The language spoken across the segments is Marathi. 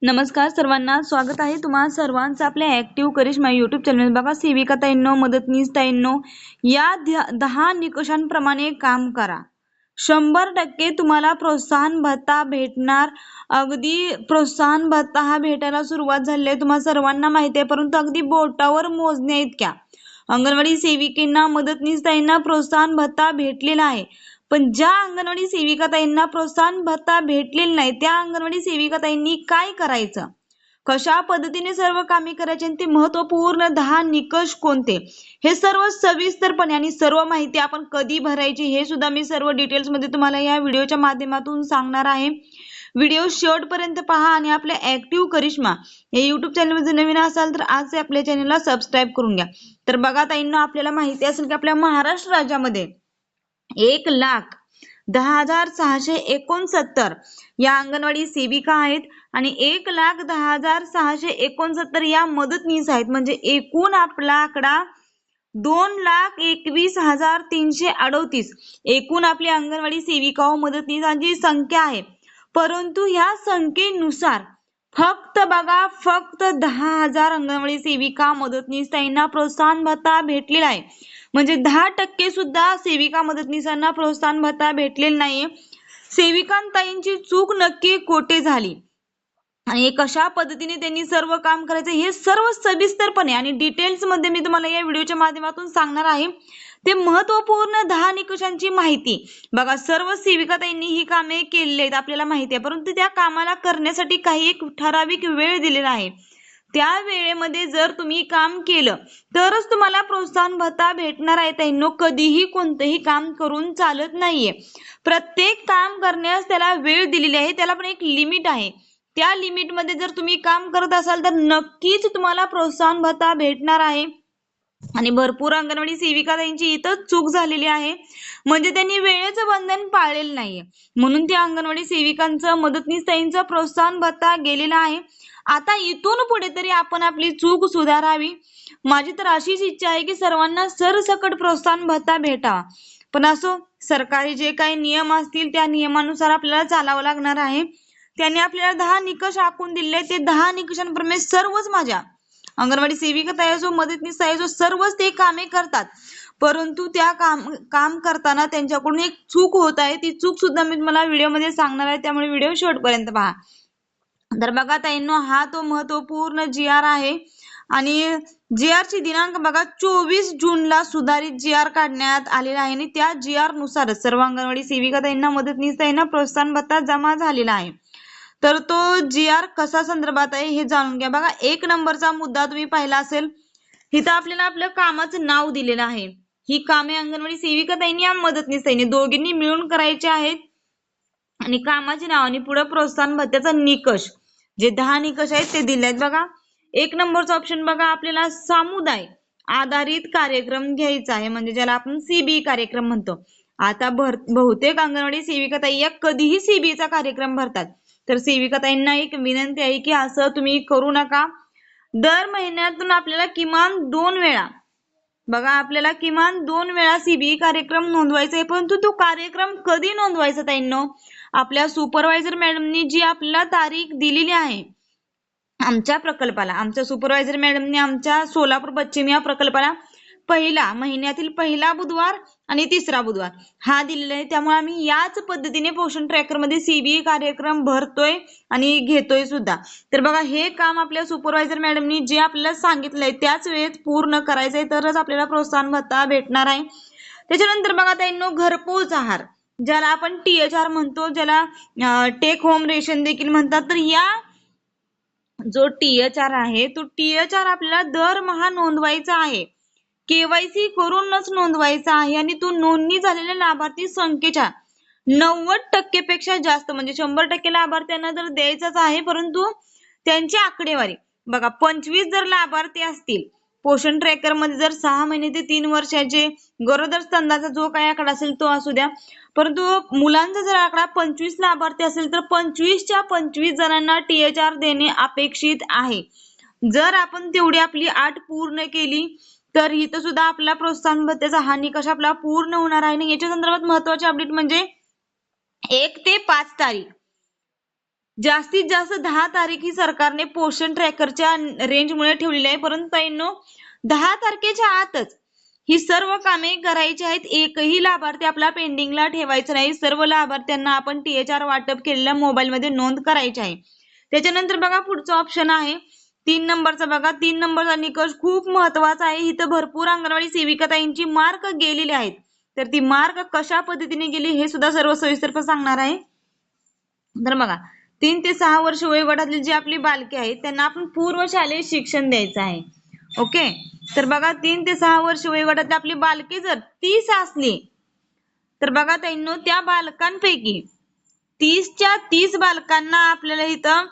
नमस्कार सर्वांना, स्वागत आहे तुम्हा सर्वांचं आपल्या ऍक्टिव्ह करिश्मा युट्यूब चॅनल। बघा, सेविका ताईंनो, मदतनीस ताईंनो, या 10 निकषांप्रमाणे काम करा, 100% तुम्हाला प्रोत्साहन भत्ता भेटणार। अगदी प्रोत्साहन भत्ता हा भेटायला सुरुवात झाली आहे, तुम्हा सर्वांना माहिती आहे, परंतु अगदी बोटावर मोजण्या इतक्या अंगणवाडी सेविकेंना, मदतनीस ताईंना प्रोत्साहन भत्ता भेटलेला आहे। पण ज्या अंगणवाडी सेविका ताईंना प्रोत्साहन भत्ता भेटलेला नाही, त्या अंगणवाडी सेविका ताईंनी काय करायचं, कशा पद्धतीने सर्व कामे करायची आणि ते महत्त्वपूर्ण 10 निकष कोणते, हे सर्व सविस्तरपणे आणि सर्व माहिती आपण कधी भरायची हे सुद्धा मी सर्व डिटेल्स मध्ये तुम्हाला या व्हिडिओच्या माध्यमातून सांगणार आहे। व्हिडिओ शेवटपर्यंत पहा आणि आपल्या ऍक्टिव्ह करिश्मा या युट्यूब चॅनलमध्ये नवीन असाल तर आज आपल्या चॅनलला सबस्क्राईब करून घ्या। तर बघा ताईंनो, आपल्याला माहिती असेल की आपल्या महाराष्ट्र राज्यामध्ये 1,10,669 या अंगणवाडी सेविका आहेत आणि 1,10,669 या मदतनीस आहेत। म्हणजे एकूण आपला आकडा 2,21,338 एकूण आपली अंगणवाडी सेविका व मदतनीसांची संख्या आहे। परंतु ह्या संख्येनुसार फक्त 10,000 अंगणवाडी सेविका मदतनीस ताईंना प्रोत्साहन भत्ता भेटलेला आहे। म्हणजे 10% सुद्धा सेविका मदतनीसांना प्रोत्साहन भत्ता भेटलेला नाहीये। सेविकांताईंची चूक नक्की कोठे झाली आणि कशा पद्धतीने त्यांनी सर्व काम करायचं हे सर्व सविस्तरपणे आणि डिटेल्स मध्ये मी तुम्हाला या व्हिडिओच्या माध्यमातून सांगणार आहे। ते महत्त्वपूर्ण 10 निकषांची माहिती बघा, सर्व सेविकाताईंनी ही कामे केलेली आहेत आपल्याला माहिती आहे, परंतु त्या कामाला करण्यासाठी काही एक ठराविक वेळ दिलेला आहे। त्या वेळेमध्ये जर तुम्ही काम केलं तरच तुम्हाला प्रोत्साहन भत्ता भेटणार आहे ताईंनो। कधीही कोणतेही काम करून चालत नाहीये, प्रत्येक काम करण्यास त्याला वेळ दिलेली आहे, त्याला पण एक लिमिट आहे। त्या लिमिट मध्ये जर तुम्ही काम करत असाल तर नक्कीच तुम्हाला प्रोत्साहन भत्ता भेटणार आहे। आणि भरपूर अंगणवाडी सेविका ताईंची इथं चूक झालेली आहे, म्हणजे त्यांनी वेळेचं बंधन पाळलेलं नाहीये, म्हणून त्या अंगणवाडी सेविकांचं, मदतनीस ताईंचं प्रोत्साहन भत्ता गेलेला आहे। आता इथून पुढे तरी आपण आपली चूक सुधारावी। माझी तर अशीच इच्छा आहे की सर्वांना सरसकट प्रोत्साहन भत्ता भेटावा, पण असो, सरकारी जे काही नियम असतील त्या नियमानुसार आपल्याला चालावं लागणार आहे। त्याने आपल्याला 10 निकष आखून दिले, ते 10 निकषांप्रमाणे सर्वच माझ्या अंगणवाडी सेविका ताई असो, मदतनीस ताई असो, सर्वच ते कामे करतात, परंतु त्या काम करताना त्यांच्याकडून एक चूक होत आहे। ती चूक सुद्धा मी तुम्हाला व्हिडिओमध्ये सांगणार आहे, त्यामुळे व्हिडिओ शेवटपर्यंत पहा। तर बघा ताईंनो, हा तो महत्त्वपूर्ण GR आहे आणि GR ची दिनांक बघा 24 जूनला सुधारित GR काढण्यात आलेला आहे आणि त्या GR नुसार सर्व अंगणवाडी सेविका ताईंना, मदतनीस ताईंना प्रोत्साहन भत्ता जमा झालेला आहे। तर तो GR कसा संदर्भात आहे हे जाणून घ्या। बघा, 1 नंबरचा मुद्दा तुम्ही पाहिला असेल, इथं आपल्याला आपलं कामाचं नाव दिलेलं आहे। ही कामे अंगणवाडी सेविका ताईंनी आणि मदतनीस ताईंनी दोघींनी मिळून करायची आहेत आणि कामाचे नाव आणि पुढे प्रोत्साहन भत्त्याचा निकष, जे 10 निकष आहेत ते दिले आहेत। बघा, 1 नंबरचा ऑप्शन बघा, आपल्याला समुदाय आधारित कार्यक्रम घ्यायचा आहे, म्हणजे ज्याला आपण CBE कार्यक्रम म्हणतो। आता बहुतेक अंगणवाडी सेविका ताई या कधीही CBEचा कार्यक्रम भरतात, तर सेविका ताईंना एक विनंती आहे की असं तुम्ही करू नका। दर महिन्यातून आपल्याला किमान 2 वेळा, बघा, आपल्याला किमान 2 वेळा CBE कार्यक्रम नोंदवायचा आहे, परंतु तो कार्यक्रम कधी नोंदवायचा ताईंनो, आपल्या सुपरवायझर मॅडमनी जी आपल्याला तारीख दिलेली आहे आमच्या प्रकल्पाला, आमच्या सुपरवायझर मॅडमनी आमच्या सोलापूर पश्चिम या प्रकल्पाला महिन्यातील पहिला बुधवार आणि तिसरा बुधवार हा दिलेला आहे। त्यामुळे आम्ही याच पद्धतीने पोषण ट्रॅकर मध्ये CBE कार्यक्रम भरतोय आणि घेतोय सुद्धा। तर बघा, हे काम आपल्या सुपरवायझर मॅडमनी जे आपल्याला सांगितलंय त्याच वेळेत पूर्ण करायचंय, तरच आपल्याला प्रोत्साहन भत्ता भेटणार आहे। त्याच्यानंतर बघा ताईंनो, घरपोच आहार, ज्याला आपण THR म्हणतो, ज्याला टेक होम रेशन देखील म्हणतात। तर या जो THR आहे, तो THR आपल्याला दरमहा नोंदवायचा आहे, KYC करूनच नोंदवायचा आहे आणि तो नोंदणी झालेल्या लाभार्थी संख्येच्या 90% पेक्षा जास्त, म्हणजे 100% लाभार्थ्यांना जर द्यायचाच आहे, परंतु त्यांची आकडेवारी बघा, 25 जर लाभार्थी असतील पोषण ट्रॅकर मध्ये, जर 6 महिने ते 3 वर्षाचे गरोदर स्तनाचा जो काही आकडा असेल तो असू द्या, परंतु मुलांचा जर आकडा 25 लाभार्थी असेल तर 25च्या 25 जणांना THR देणे अपेक्षित आहे। जर आपण तेवढी आपली अट पूर्ण केली तर इथं सुद्धा आपला प्रोत्साहन भत्त्याचा हा निकष आपला पूर्ण होणार आहे। आणि याच्या संदर्भात महत्त्वाचे अपडेट म्हणजे 1 ते 5 तारीख जास्तीत जास्त 10 तारीख ही सरकारने पोषण ट्रॅकरच्या रेंजमुळे ठेवलेली आहे, परंतु ताईंनो 10 तारखेच्या आतच ही सर्व कामे करायची आहेत. एकही लाभार्थी आपला पेंडिंगला ठेवायचं नाही. सर्व लाभार्थ्यांना आपण THR वाटप केलेल्या मोबाईलमध्ये नोंद करायची आहे. त्याच्यानंतर बघा पुढचा ऑप्शन आहे 3 नंबरचा. बघा 3 नंबरचा निकष खूप महत्वाचा आहे. इथं भरपूर अंगणवाडी सेविका ताईंची मार्क गेलेली आहेत, तर ती मार्क कशा पद्धतीने गेली हे सुद्धा सर्व सविस्तर सांगणार आहे. तर बघा 3 ते 6 वर्ष वयोगटातील जी आपली बालके आहेत त्यांना आपण पूर्व शालेय शिक्षण द्यायचं आहे. ओके, तर बघा 3 ते 6 वर्ष वयोगटातील आपली बालके जर 30 असली तर बघा ताईंनो त्या बालकांपैकी 30च्या 30 बालकांना आपल्याला इथं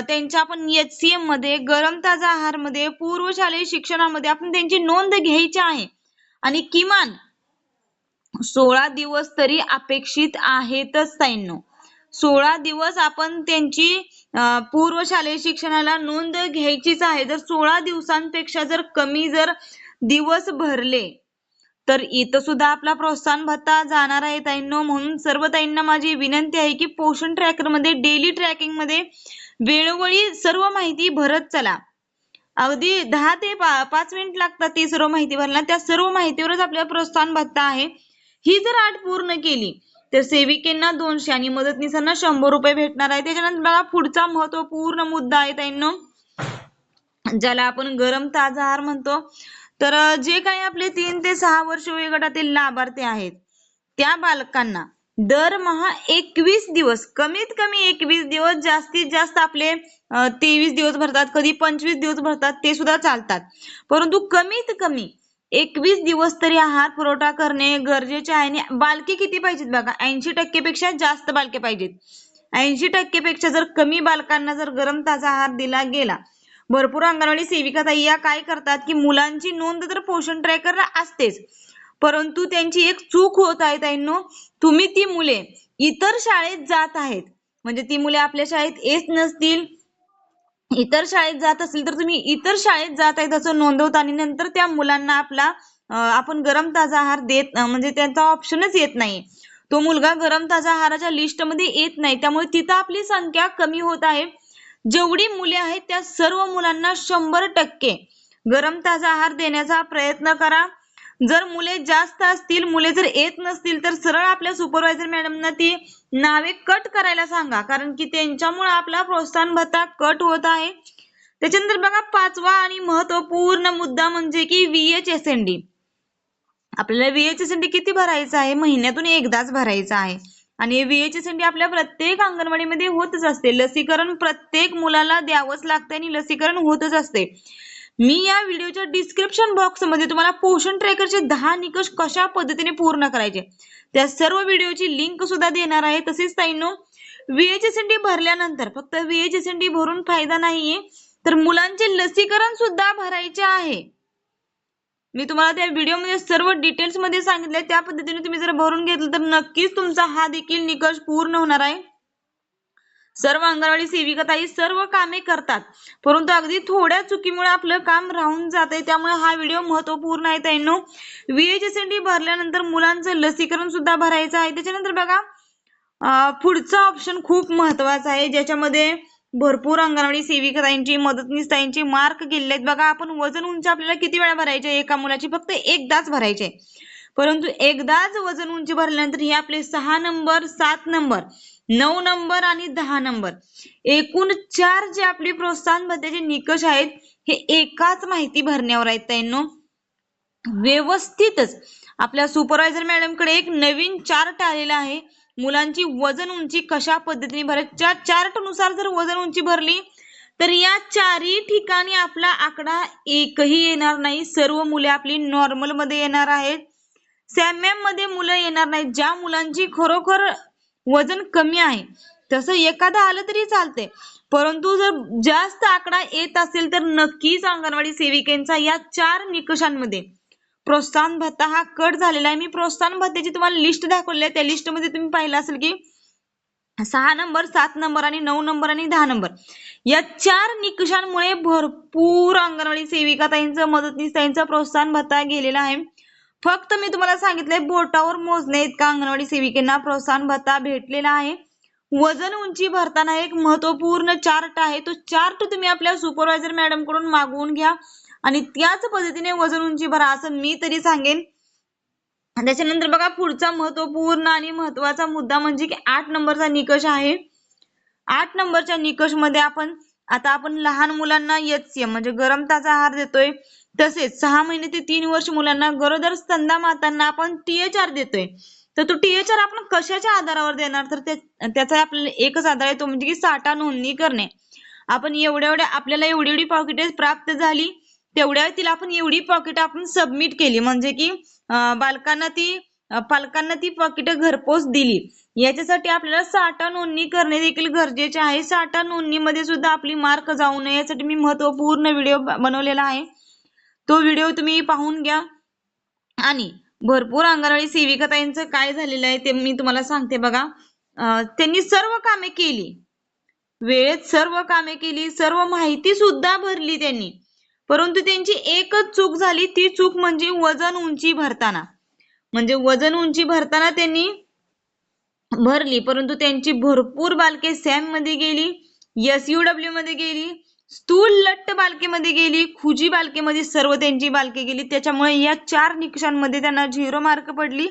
त्यांच्या आपण HCM मध्ये, गरम ताजा आहार मध्ये, पूर्व शालेय शिक्षणामध्ये आपण त्यांची नोंद घ्यायची आहे आणि किमान 16 दिवस तरी अपेक्षित आहेतच ताईंनो. 16 दिवस आपण त्यांची पूर्व शालेय शिक्षणाला नोंद घ्यायचीच आहे. जर 16 दिवसांपेक्षा जर कमी जर दिवस भरले तर इथं सुद्धा आपला प्रोत्साहन भत्ता जाणार आहे ताईंनो. म्हणून सर्व ताईंना माझी विनंती आहे की पोषण ट्रॅकर मध्ये, डेली ट्रॅकिंग मध्ये वेळोवेळी सर्व माहिती भरत चला. अगदी 10 ते 5 मिनिट लागतात ती सर्व माहिती भरायला. त्या सर्व माहितीवरच आपल्याला प्रोत्साहन भत्ता आहे. ही जर अट पूर्ण केली तर सेविकेंना 200 आणि मदतनीसांना 100 रुपये भेटणार आहे. त्याच्यानंतर बघा पुढचा महत्वपूर्ण मुद्दा आहे ताईंनो, ज्याला आपण गरम ताजा आहार म्हणतो. तर जे काही आपले 3 ते 6 वर्ष वयोगटातील लाभार्थी आहेत त्या बालकांना दरमहा 21 दिवस, कमीत कमी 21 दिवस, जास्तीत जास्त आपले 23 दिवस भरतात, कधी 25 दिवस भरतात, ते सुद्धा चालतात. परंतु कमीत कमी 21 दिवस तरी आहार पुरवठा करणे गरजेचे आहे. आणि बालके किती पाहिजेत बघा, 80% पेक्षा जास्त बालके पाहिजेत. 80% पेक्षा जर कमी बालकांना जर गरम ताजा आहार दिला गेला. भरपूर अंगणवाडी सेविका ताई या काय करतात की मुलांची नोंद तर पोषण ट्रॅकरला असतेच, परंतु त्यांची एक चूक होत आहे ताईंनो. तुम्ही ती मुले इतर शाळेत जात आहेत, म्हणजे ती मुले आपल्या शाळेत येत नसतील, इतर शाळेत जात असतील तर तुम्ही इतर शाळेत जात आहेत असं नोंदवता आणि नंतर त्या मुलांना आपला आपण गरम ताजा आहार देत, म्हणजे त्यांचा ऑप्शनच येत नाही. तो मुलगा गरम ताजा आहाराच्या लिस्ट मध्ये येत नाही. त्यामुळे तिथं आपली संख्या कमी होत आहे. जेवढी मुले आहेत त्या सर्व मुलांना 100% गरम ताजा आहार देण्याचा प्रयत्न करा. जर मुले जास्त असतील, मुले जर येत नसतील तर सरळ आपल्या सुपरवायझर मॅडमना ती नावे कट करायला सांगा, कारण की त्यांच्यामुळे आपला प्रोत्साहन भत्ता कट होत आहे. त्याच्यानंतर बघा 5वा आणि महत्वपूर्ण मुद्दा म्हणजे की VHSND. आपल्याला VHSND किती भरायचा आहे, महिन्यातून एकदाच भरायचा आहे. आणि VHSND आपल्या प्रत्येक अंगणवाडीमध्ये होतच असते. लसीकरण प्रत्येक मुलाला द्यावंच लागते आणि लसीकरण होतच असते. मी या व्हिडिओच्या डिस्क्रिप्शन बॉक्स मध्ये तुम्हाला पोषण ट्रॅकरचे 10 निकष कशा पद्धतीने पूर्ण करायचे त्या सर्व व्हिडिओची लिंक सुद्धा देणार आहे. तसेच ताईंनो, VHSND भरल्यानंतर फक्त VHSND भरून फायदा नाहीये, तर मुलांचे लसीकरण सुद्धा भरायचे आहे. मी तुम्हाला त्या व्हिडिओमध्ये सर्व डिटेल्स मध्ये सांगितले, त्या पद्धतीने तुम्ही जर भरून घेतलं तर नक्कीच तुमचा हा देखील निकष पूर्ण होणार आहे. सर्व अंगणवाडी सेविका ताई सर्व कामे करतात, परंतु अगदी थोड्या चुकीमुळे आपलं काम राहून जाते. त्यामुळे हा व्हिडिओ महत्वपूर्ण आहे ताईंनो. VHSND भरल्यानंतर मुलांचं लसीकरण सुद्धा भरायचं आहे. त्याच्यानंतर बघा पुढचा ऑप्शन खूप महत्वाचा आहे, ज्याच्यामध्ये भरपूर अंगणवाडी सेविका ताईंची, मदतनीस ताईंची मार्क गेलेले आहेत. बघा आपण वजन उंची आपल्याला किती वेळा भरायचे, एका मुलाची फक्त एकदाच भरायचे, परंतु एकदाच वजन उंची भरल्यानंतर हे आपले 6 नंबर, 7 नंबर, 9 नंबर आणि 10 नंबर एकूण 4 जे आपले प्रोत्साहन भत्त्याचे निकष आहेत हे एकाच माहिती भरण्यावर आहेत ताईंनो. व्यवस्थितच आपल्या सुपरवायझर मॅडम कडे एक नवीन चार्ट आलेला आहे, मुलांची वजन उंची कशा पद्धतीने भरायची. चार्ट नुसार जर वजन उंची भरली तर या 4ही ठिकाणी आपला आकडा एकही येणार नाही. सर्व मुले आपली नॉर्मल मध्ये येणार आहेत, सॅम्यम मध्ये मुलं येणार नाहीत. ज्या मुलांची खरोखर वजन कमी आहे तसं एखादा आलं तरी चालते, परंतु जर जास्त आकडा येत असेल तर नक्कीच अंगणवाडी सेविकांचा या 4 निकषांमध्ये प्रोत्साहन भत्ता हा कट झालेला आहे. मी प्रोत्साहन भत्त्याची तुम्हाला लिस्ट दाखवली आहे. त्या लिस्ट मध्ये तुम्ही पाहिलं असेल की 6 नंबर, 7 नंबर आणि 9 नंबर आणि 10 नंबर या 4 निकषांमुळे भरपूर अंगणवाडी सेविका ताईंचं, मदतनीस ताईंचं प्रोत्साहन भत्ता गेलेला आहे. फक्त मी तुम्हाला सांगितलंय बोटावर मोजण्या इतका अंगणवाडी सेविकांना प्रोत्साहन भत्ता भेटलेला आहे. वजन उंची भरताना एक महत्वपूर्ण चार्ट आहे, तो चार्ट तुम्ही आपल्या सुपरवायझर मॅडम कडून मागवून घ्या आणि त्याच पद्धतीने वजन उंची भरा असं मी तरी सांगेन. त्याच्यानंतर बघा पुढचा महत्वपूर्ण आणि महत्वाचा मुद्दा म्हणजे की 8 नंबरचा निकष आहे. 8 नंबरच्या निकष मध्ये आपण लहान मुलांना HCM म्हणजे गरम ताजा आहार देतोय, तसेच 6 महिने ते 3 वर्ष मुलांना गरोदर स्तनदा मातांना आपण THR देतोय. तर तो THR आपण कशाच्या आधारावर देणार, तर त्याचा आपल्याला एकच आधार आहे, तो म्हणजे की साठा नोंदणी करणे. आपण आपल्याला एवढी पॉकेट प्राप्त झाली, तेवढ्या तिला आपण एवढी पॉकेट आपण सबमिट केली, म्हणजे की पालकांना ती पॉकेट घरपोच दिली. याच्यासाठी आपल्याला साठा नोंदणी करणे देखील गरजेचे आहे. साठा नोंदणीमध्ये सुद्धा आपली मार्क जाऊ नये यासाठी मी महत्वपूर्ण व्हिडिओ बनवलेला आहे, तो व्हिडिओ तुम्ही पाहून घ्या. आणि भरपूर अंगणवाडी सेविकाताईंचं काय झालेलं आहे ते मी तुम्हाला सांगते बघा. त्यांनी सर्व कामे केली, वेळेत सर्व कामे केली, सर्व माहिती सुद्धा भरली त्यांनी, परंतु त्यांची एकच चूक झाली. ती चूक म्हणजे वजन उंची भरताना. म्हणजे वजन उंची भरताना त्यांनी भरली, परंतु त्यांची भरपूर बालके सॅम मध्ये गेली, SUW मध्ये गेली, स्थूल लट्ट बालकेमध्ये गेली, खुजी बालकेमध्ये सर्व त्यांची बालके गेली. त्याच्यामुळे या 4 निकषांमध्ये त्यांना 0 मार्क पडली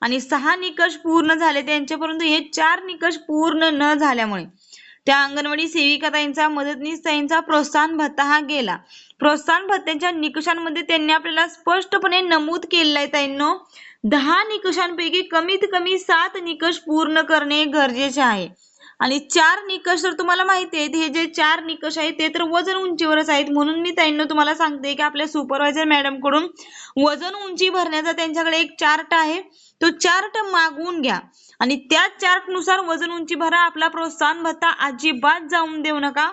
आणि 6 निकष पूर्ण झाले त्यांचे, परंतु हे 4 निकष पूर्ण न झाल्यामुळे त्या अंगणवाडी सेविकाताईंचा मदतनीसताईंचा प्रोत्साहन भत्ता हा गेला. प्रोत्साहन भत्त्याच्या निकषांमध्ये त्यांनी आपल्याला स्पष्टपणे नमूद केलेलं आहे ताईंनो, 10 निकषांपैकी कमीत कमी 7 निकष पूर्ण करणे गरजेचे आहे. आणि 4 निकष तर तुम्हाला माहिती आहेत, हे जे 4 निकष आहेत ते तर वजन उंचीवरच आहेत. म्हणून मी ताईंनो तुम्हाला सांगते की आपल्या सुपरवायझर मॅडम कडून वजन उंची भरण्याचा त्यांच्याकडे एक चार्ट आहे, तो चार्ट मागवून घ्या आणि त्या चार्ट नुसार वजन उंची भरा. आपला प्रोत्साहन भत्ता अजिबात जाऊन देऊ नका.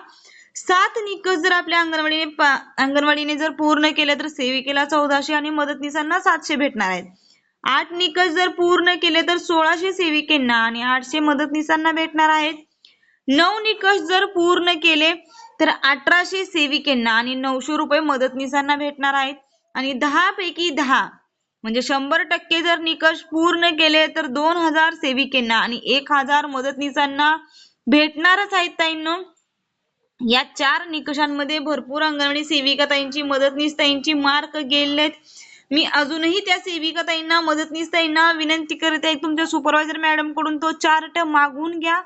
7 निकष जर आपल्या अंगणवाडीने जर पूर्ण केले तर सेविकेला 1400 आणि मदतनीसांना 700 भेटणार आहेत. 8 निकष जर पूर्ण केले तर 1600 सेविकेंना आणि 800 मदतनीसांना भेटणार आहेत. 9 निकष जर पूर्ण केले तर 1800 सेविकेंना आणि 900 रुपये मदतनीसांना भेटणार आहेत. आणि 10 पैकी 10 म्हणजे 100% जर निकष पूर्ण केले तर 2000 सेविकेंना आणि 1000 मदतनीसांना भेटणारच आहेत ताईंनो. या 4 निकषांमध्ये भरपूर अंगणवाडी सेविकाताईंची मदतनीसताईंची मार्क गेलेत. मी अजूनही त्या सेविकाताईंना मदतनीसताईंना विनंती करत आहे, तुमच्या सुपरवायझर मॅडम कडून तो चार्ट मागवून घ्या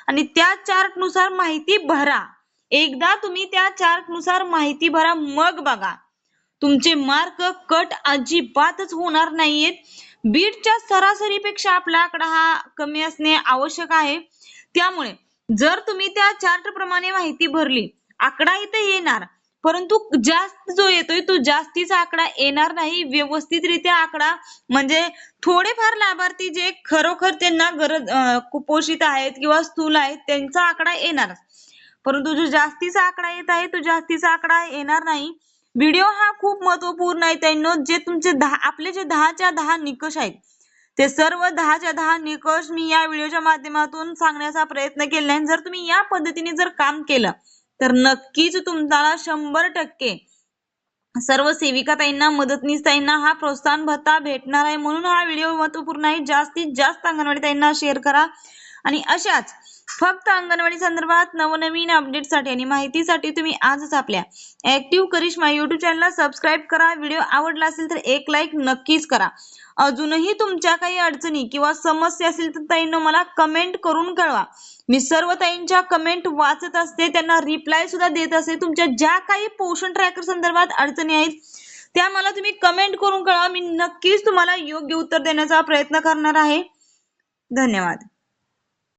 आणि त्या चार्ट नुसार माहिती भरा. एकदा तुम्ही त्या चार्ट नुसार माहिती भरा, मग बघा तुमचे मार्क कट अजिबातच होणार नाहीयेत. बीटच्या सरासरीपेक्षा आपला आकडा हा कमी असणे आवश्यक आहे. त्यामुळे जर तुम्ही त्या चार्ट प्रमाणे माहिती भरली, आकडा इथे येणार, परंतु जास्त जो येतोय तो जास्तीचा आकडा येणार नाही. व्यवस्थितरित्या आकडा म्हणजे थोडेफार लाभार्थी जे खरोखर त्यांना कुपोषित आहेत किंवा स्थूल आहेत त्यांचा आकडा येणार, परंतु जो जास्तीचा आकडा येत आहे तो जास्तीचा आकडा येणार नाही. व्हिडिओ हा खूप महत्वपूर्ण आहे ताईंनो. जे तुमचे आपले जे 10च्या 10 निकष आहेत ते सर्व 10च्या 10 निकष मी या व्हिडिओच्या माध्यमातून सांगण्याचा प्रयत्न केला आहे. जर तुम्ही या पद्धतीने जर काम केलं तर नक्कीच तुम्हाला 100% सर्व सेविकाताईंना मदतनीसताईंना हा प्रोत्साहन भत्ता भेटणार आहे. म्हणून हा व्हिडिओ महत्वपूर्ण आहे. जास्तीत जास्त अंगणवाडी ताईंना शेअर करा आणि अशाच फक्त अंगणवाडी संदर्भात नवनवीन अपडेटसाठी आणि माहितीसाठी तुम्ही आजच आपल्या ऍक्टिव्ह करिश्मा YouTube चॅनलला सबस्क्राईब करा. व्हिडिओ आवडला असेल तर एक लाईक नक्कीच करा. अजूनही तुमच्या काही अडचणी किंवा समस्या असतील तर ताईंनो मला कमेंट करून कळवा. मी सर्व ताईंच्या कमेंट वाचत असते, त्यांना रिप्लाय सुद्धा देत असते. तुमच्या ज्या काही पोषण ट्रॅकर संदर्भात अडचणी आहेत त्या मला तुम्ही कमेंट करून कळवा. मी नक्कीच तुम्हाला योग्य उत्तर देण्याचा प्रयत्न करणार आहे. धन्यवाद.